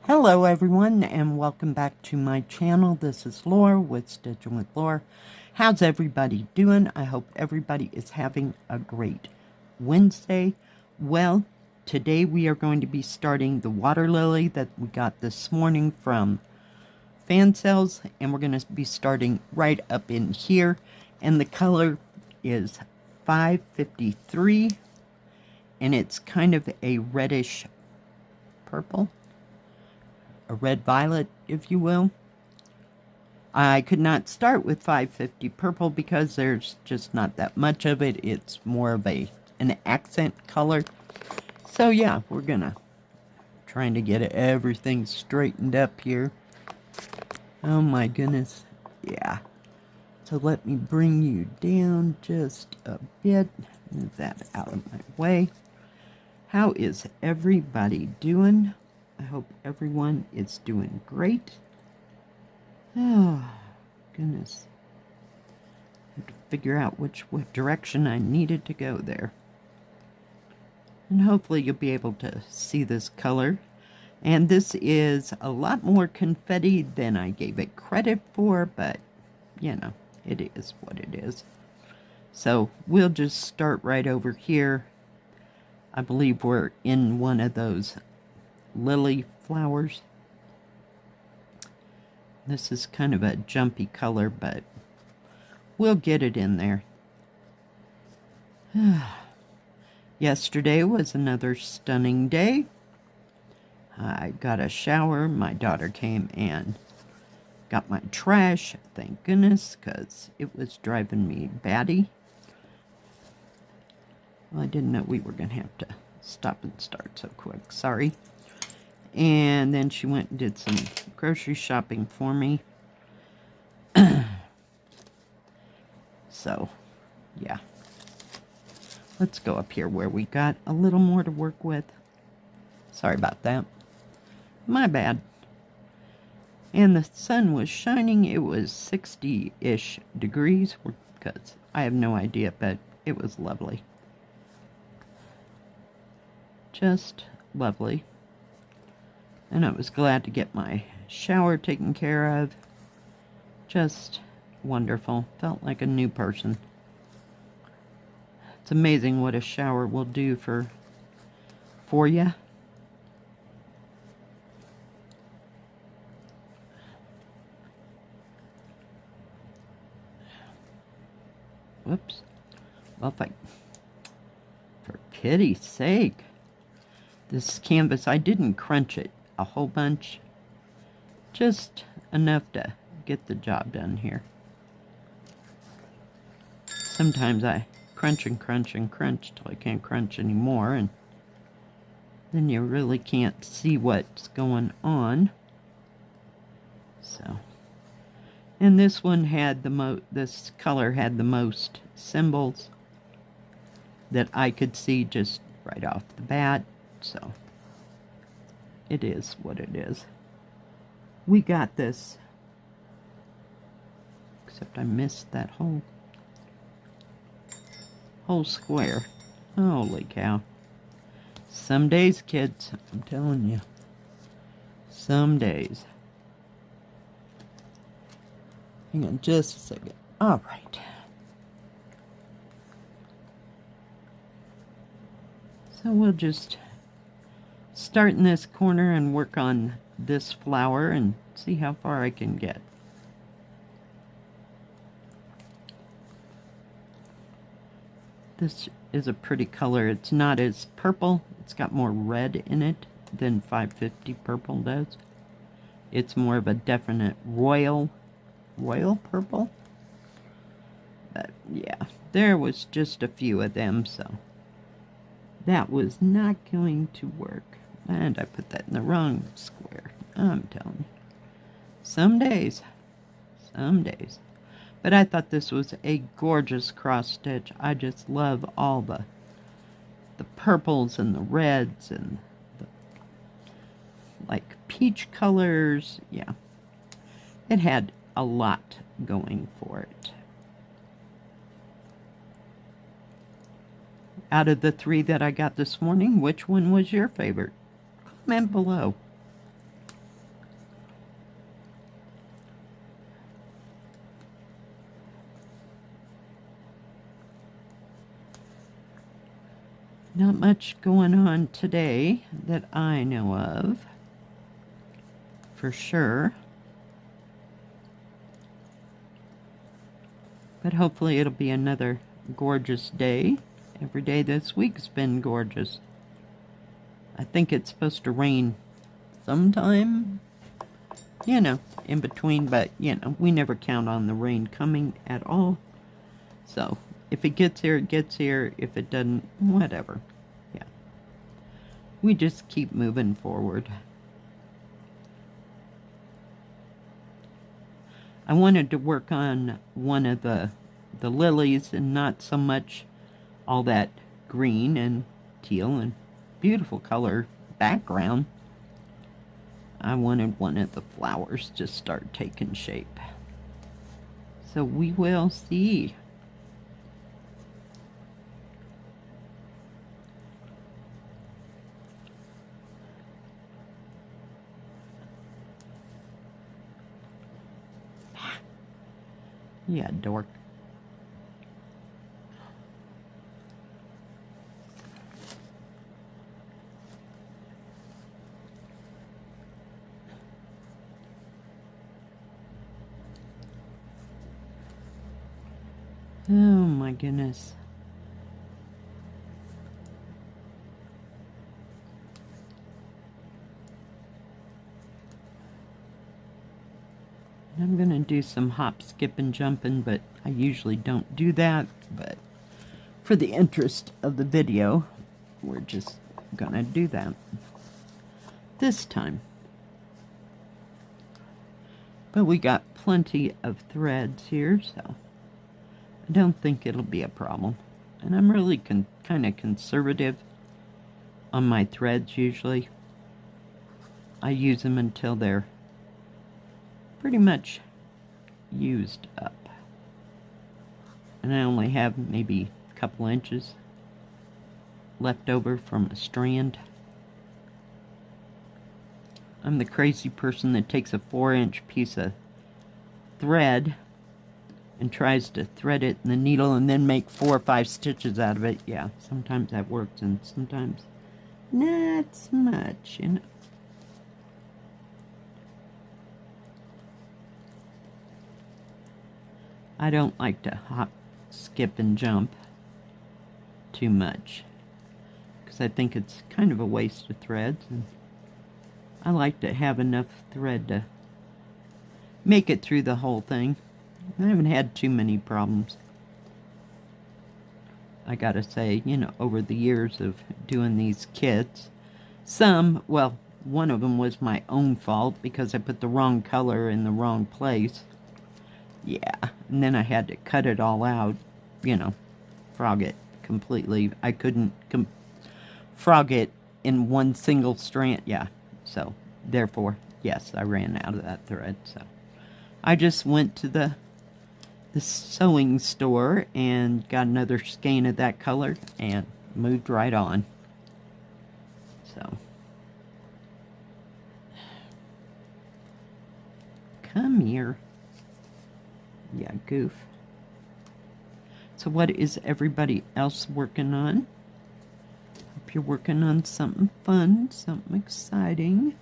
Hello everyone and welcome back to my channel. This is Lora with Stitchin with Lora. How's everybody doing? I hope everybody is having a great Wednesday. Well, today we are going to be starting the water lily that we got this morning from Fansells, and we're going to be starting right up in here, and the color is 553 and it's kind of a reddish purple. A red violet, if you will. I could not start with 550 purple because there's just not that much of it. It's more of an accent color. So yeah, we're trying to get everything straightened up here. Oh my goodness. Yeah. So let me bring you down just a bit. Move that out of my way. How is everybody doing? I hope everyone is doing great. Oh, goodness. I had to figure out which direction I needed to go there. And hopefully you'll be able to see this color. And this is a lot more confetti than I gave it credit for, but, you know, it is what it is. So we'll just start right over here. I believe we're in one of those lily flowers. This is kind of a jumpy color, but we'll get it in there. Yesterday was another stunning day. I got a shower. My daughter came and got my trash, thank goodness, because it was driving me batty. Well, I didn't know we were going to have to stop and start so quick. Sorry. And then she went and did some grocery shopping for me. So, yeah. Let's go up here where we got a little more to work with. Sorry about that. My bad. And the sun was shining. It was 60-ish degrees, because I have no idea, but it was lovely. Just lovely. And I was glad to get my shower taken care of. Just wonderful. Felt like a new person. It's amazing what a shower will do for you. Whoops. Well, for pity's sake. This canvas, I didn't crunch it a whole bunch, just enough to get the job done here. Sometimes I crunch and crunch and crunch till I can't crunch anymore, and then you really can't see what's going on. So, and this one had this color had the most symbols that I could see just right off the bat. So, it is what it is. We got this. Except I missed that whole square. Holy cow. Some days, kids, I'm telling you. Some days. Hang on just a second. All right. So we'll just start in this corner and work on this flower and see how far I can get. This is a pretty color. It's not as purple. It's got more red in it than 550 purple does. It's more of a definite royal purple. But yeah, there was just a few of them, so that was not going to work. And I put that in the wrong square. I'm telling you. Some days. But I thought this was a gorgeous cross stitch. I just love all the purples and the reds and the like peach colors. Yeah. It had a lot going for it. Out of the 3 that I got this morning, which one was your favorite? Comment below. Not much going on today that I know of, for sure. But hopefully it'll be another gorgeous day. Every day this week's been gorgeous. I think it's supposed to rain sometime, in between, but, we never count on the rain coming at all. So, if it gets here, it gets here. If it doesn't, whatever. Yeah. We just keep moving forward. I wanted to work on one of the lilies and not so much all that green and teal and beautiful color background. I wanted one of the flowers to start taking shape. So we will see. Yeah, dork. Oh my goodness. I'm gonna do some hop, skip, and jumping, but I usually don't do that. But for the interest of the video, we're just gonna do that this time. But we got plenty of threads here, so I don't think it'll be a problem. And I'm really kind of conservative on my threads usually. I use them until they're pretty much used up. And I only have maybe a couple inches left over from a strand. I'm the crazy person that takes a 4-inch piece of thread and tries to thread it in the needle and then make 4 or 5 stitches out of it. Yeah, sometimes that works and sometimes not so much, I don't like to hop, skip, and jump too much because I think it's kind of a waste of threads, and I like to have enough thread to make it through the whole thing. I haven't had too many problems, I gotta say, over the years of doing these kits. Well, one of them was my own fault because I put the wrong color in the wrong place. Yeah, and then I had to cut it all out, frog it completely. I couldn't frog it in one single strand. Yeah, so therefore, yes, I ran out of that thread. So I just went to the sewing store and got another skein of that color and moved right on. So come here. Yeah, goof. So what is everybody else working on? Hope you're working on something fun, something exciting.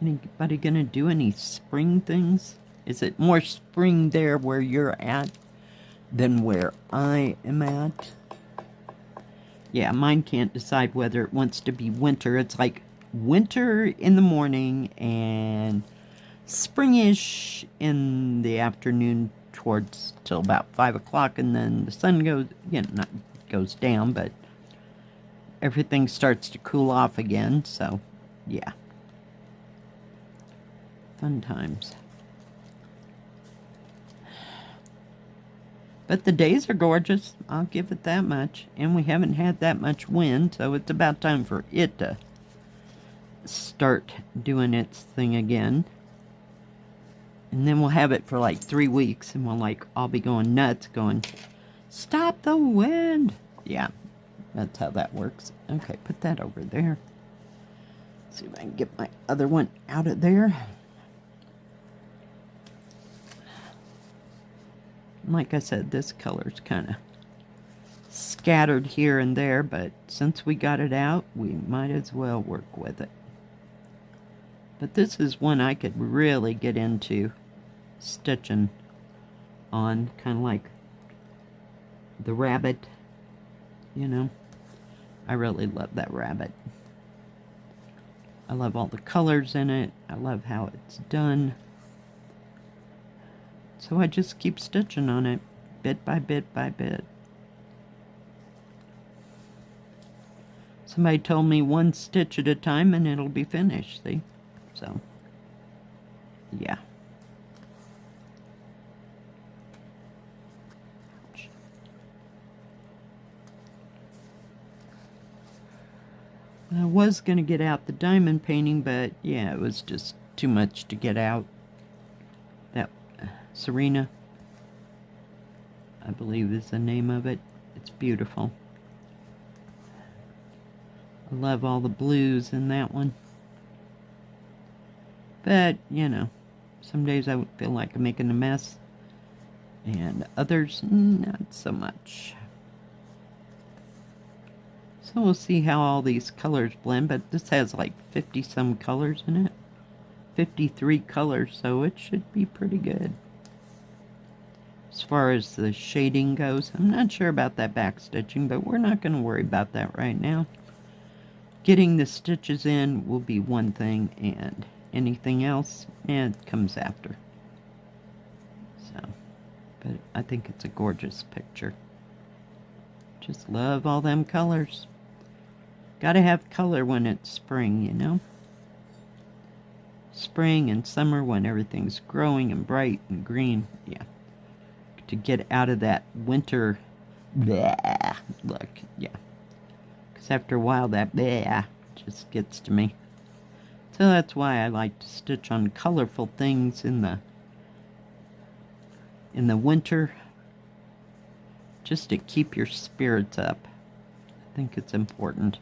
Anybody gonna do any spring things? Is it more spring there where you're at than where I am at? Yeah, mine can't decide whether it wants to be winter. It's like winter in the morning and springish in the afternoon towards till about 5 o'clock, and then the sun goes, not goes down, but everything starts to cool off again. So, yeah. Fun times. But the days are gorgeous, I'll give it that much. And we haven't had that much wind, so it's about time for it to start doing its thing again. And then we'll have it for like 3 weeks, and we'll all be going nuts, going, stop the wind. Yeah, that's how that works. Okay, put that over there. See if I can get my other one out of there. Like I said, this color's kind of scattered here and there, but since we got it out, we might as well work with it. But this is one I could really get into stitching on, kind of like the rabbit, you know. I really love that rabbit. I love all the colors in it. I love how it's done. So I just keep stitching on it, bit by bit by bit. Somebody told me 1 stitch at a time and it'll be finished, see? So, yeah. I was going to get out the diamond painting, but yeah, it was just too much to get out. That Serena, I believe is the name of it. It's beautiful. I love all the blues in that one. But, you know, some days I would feel like I'm making a mess, and others, not so much. So we'll see how all these colors blend, but this has like 50-some colors in it. 53 colors, so it should be pretty good. As far as the shading goes, I'm not sure about that back stitching, but we're not going to worry about that right now. Getting the stitches in will be one thing, and anything else, it comes after. So, but I think it's a gorgeous picture. Just love all them colors. Gotta have color when it's spring, you know? Spring and summer when everything's growing and bright and green, yeah. To get out of that winter bleh look, yeah. Because after a while that bleh just gets to me. So that's why I like to stitch on colorful things in the winter, just to keep your spirits up. I think it's important.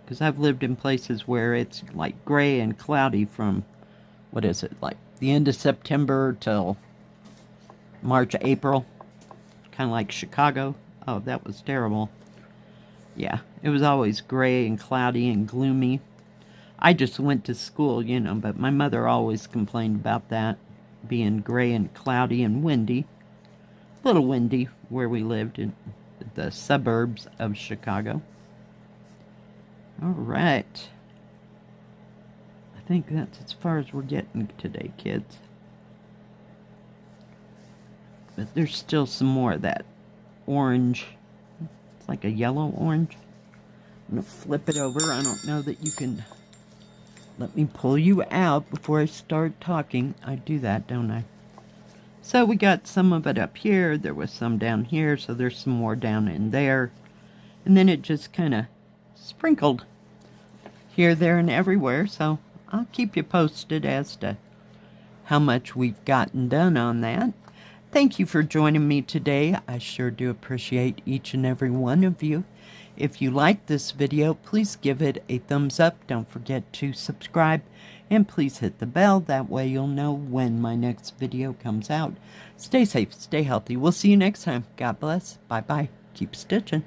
Because I've lived in places where it's like gray and cloudy from, what is it, like the end of September till March, April. Kind of like Chicago. Oh, that was terrible. Yeah, it was always gray and cloudy and gloomy. I just went to school, you know, but my mother always complained about that, being gray and cloudy and windy. A little windy where we lived in the suburbs of Chicago. All right. I think that's as far as we're getting today, kids. But there's still some more of that orange. It's like a yellow orange. I'm going to flip it over. I don't know that you can let me pull you out before I start talking. I do that, don't I? So we got some of it up here. There was some down here, so there's some more down in there. And then it just kind of sprinkled here, there, and everywhere. So I'll keep you posted as to how much we've gotten done on that. Thank you for joining me today. I sure do appreciate each and every one of you. If you like this video, please give it a thumbs up. Don't forget to subscribe, and please hit the bell. That way you'll know when my next video comes out. Stay safe, stay healthy. We'll see you next time. God bless. Bye-bye. Keep stitching.